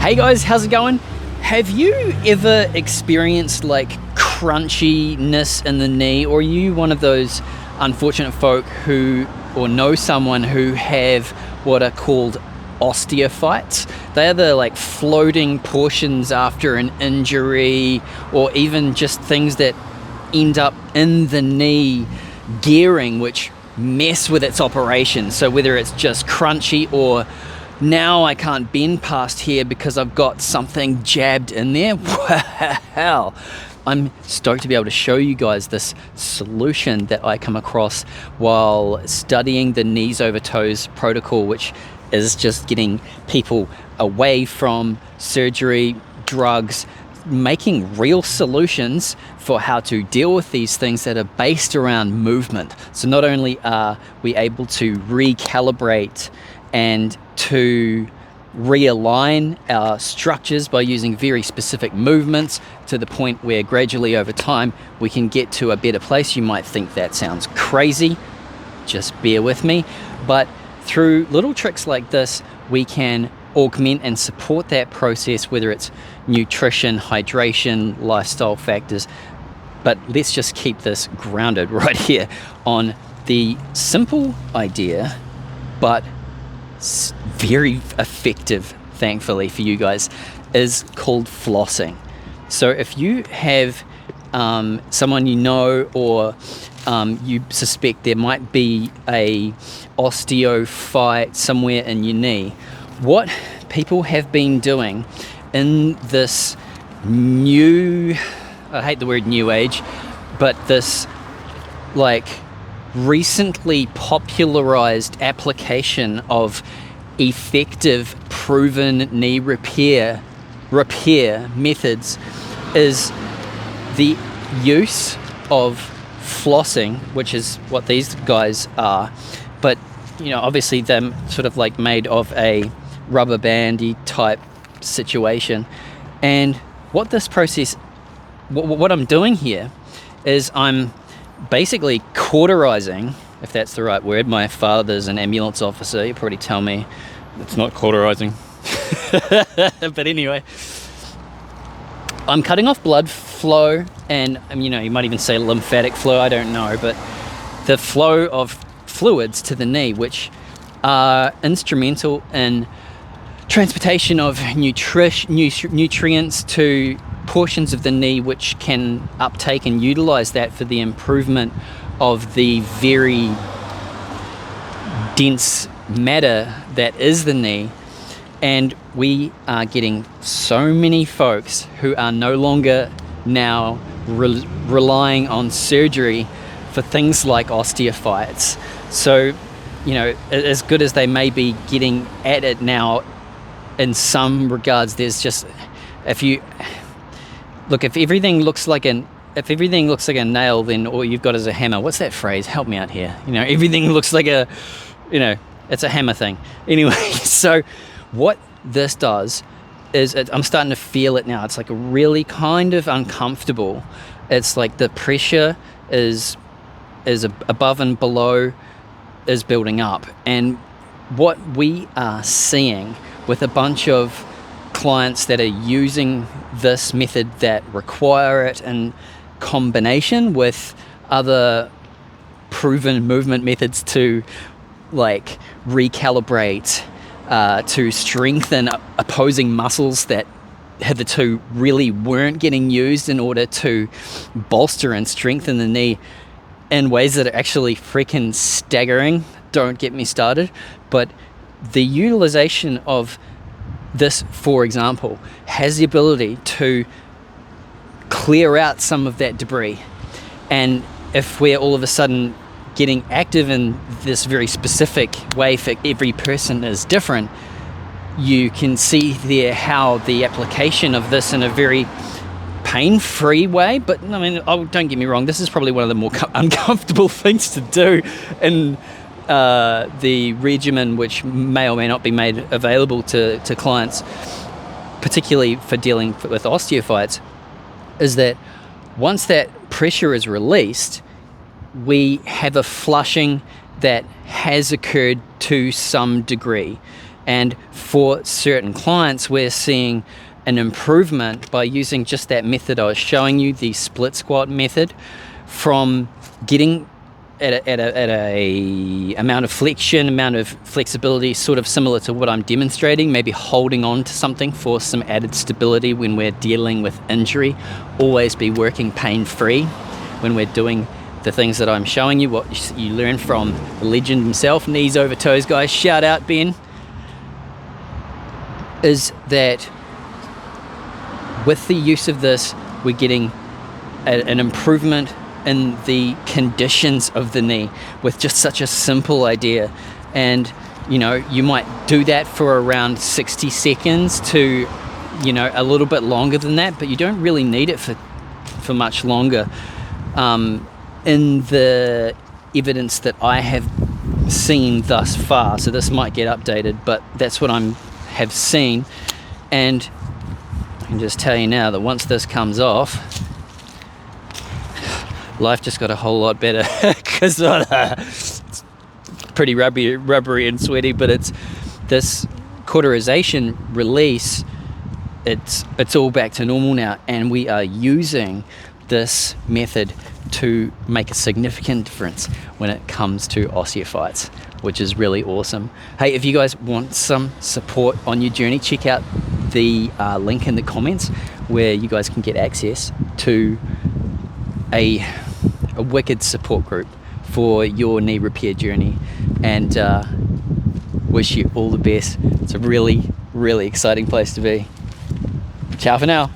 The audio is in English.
Hey guys, how's it going? Have you ever experienced like crunchiness in the knee, or are you one of those unfortunate folk who, or know someone who have what are called osteophytes? They are the like floating portions after an injury, or even just things that end up in the knee gearing which mess with its operation. So whether it's just crunchy or now I can't bend past here because I've got something jabbed in there. Wow, I'm stoked to be able to show you guys this solution that I come across while studying the knees over toes protocol, which is just getting people away from surgery, drugs, making real solutions for how to deal with these things that are based around movement. So not only are we able to recalibrate and to realign our structures by using very specific movements to the point where gradually over time we can get to a better place. You might think that sounds crazy, just bear with me. But through little tricks like this, we can augment and support that process, whether it's nutrition, hydration, lifestyle factors. But let's just keep this grounded right here on the simple idea, but very effective, thankfully for you guys, is called flossing. So if you have someone you know, or you suspect there might be a osteophyte somewhere in your knee, what people have been doing in this new, I hate the word new age, but this like recently popularized application of effective proven knee repair methods is the use of flossing, which is what these guys are, but you know, obviously they're sort of like made of a rubber bandy type situation. And what this process, what I'm doing here is I'm basically cauterizing, if that's the right word. My father's an ambulance officer, he'll probably tell me it's not cauterizing. But anyway, I'm cutting off blood flow, and you know, you might even say lymphatic flow, I don't know, but the flow of fluids to the knee, which are instrumental in transportation of nutrients to portions of the knee, which can uptake and utilize that for the improvement of the very dense matter that is the knee. And we are getting so many folks who are no longer now relying on surgery for things like osteophytes. So, you know, as good as they may be getting at it now, in some regards, there's just, if everything looks like a nail, then all you've got is a hammer. What's that phrase? Help me out here. You know, everything looks like a, you know, it's a hammer thing. Anyway, so what this does is, I'm starting to feel it now. It's like really kind of uncomfortable. It's like the pressure is above and below is building up. And what we are seeing with a bunch of clients that are using this method that require it in combination with other proven movement methods to like recalibrate, to strengthen opposing muscles that hitherto really weren't getting used in order to bolster and strengthen the knee in ways that are actually freaking staggering. Don't get me started. But the utilization of this, for example, has the ability to clear out some of that debris. And if we're all of a sudden getting active in this very specific way, for every person is different, you can see there how the application of this in a very pain-free way, but I mean, don't get me wrong, this is probably one of the more uncomfortable things to do in the regimen, which may or may not be made available to clients, particularly for dealing with osteophytes, is that once that pressure is released, we have a flushing that has occurred to some degree. And for certain clients, we're seeing an improvement by using just that method I was showing you, the split squat method, from getting at a amount of flexion, amount of flexibility, sort of similar to what I'm demonstrating, maybe holding on to something for some added stability when we're dealing with injury. Always be working pain-free when we're doing the things that I'm showing you, what you learn from the legend himself, knees over toes, guys. Shout out, Ben. Is that with the use of this, we're getting an improvement in the conditions of the knee with just such a simple idea. And you know, you might do that for around 60 seconds to, you know, a little bit longer than that, but you don't really need it for much longer. In the evidence that I have seen thus far, so this might get updated, but that's what have seen. And I can just tell you now that once this comes off, life just got a whole lot better because it's pretty rubbery and sweaty, but it's this cauterization release, it's all back to normal now, and we are using this method to make a significant difference when it comes to osteophytes, which is really awesome. Hey, if you guys want some support on your journey, check out the link in the comments where you guys can get access to a wicked support group for your knee repair journey, and wish you all the best. It's a really, really exciting place to be. Ciao for now.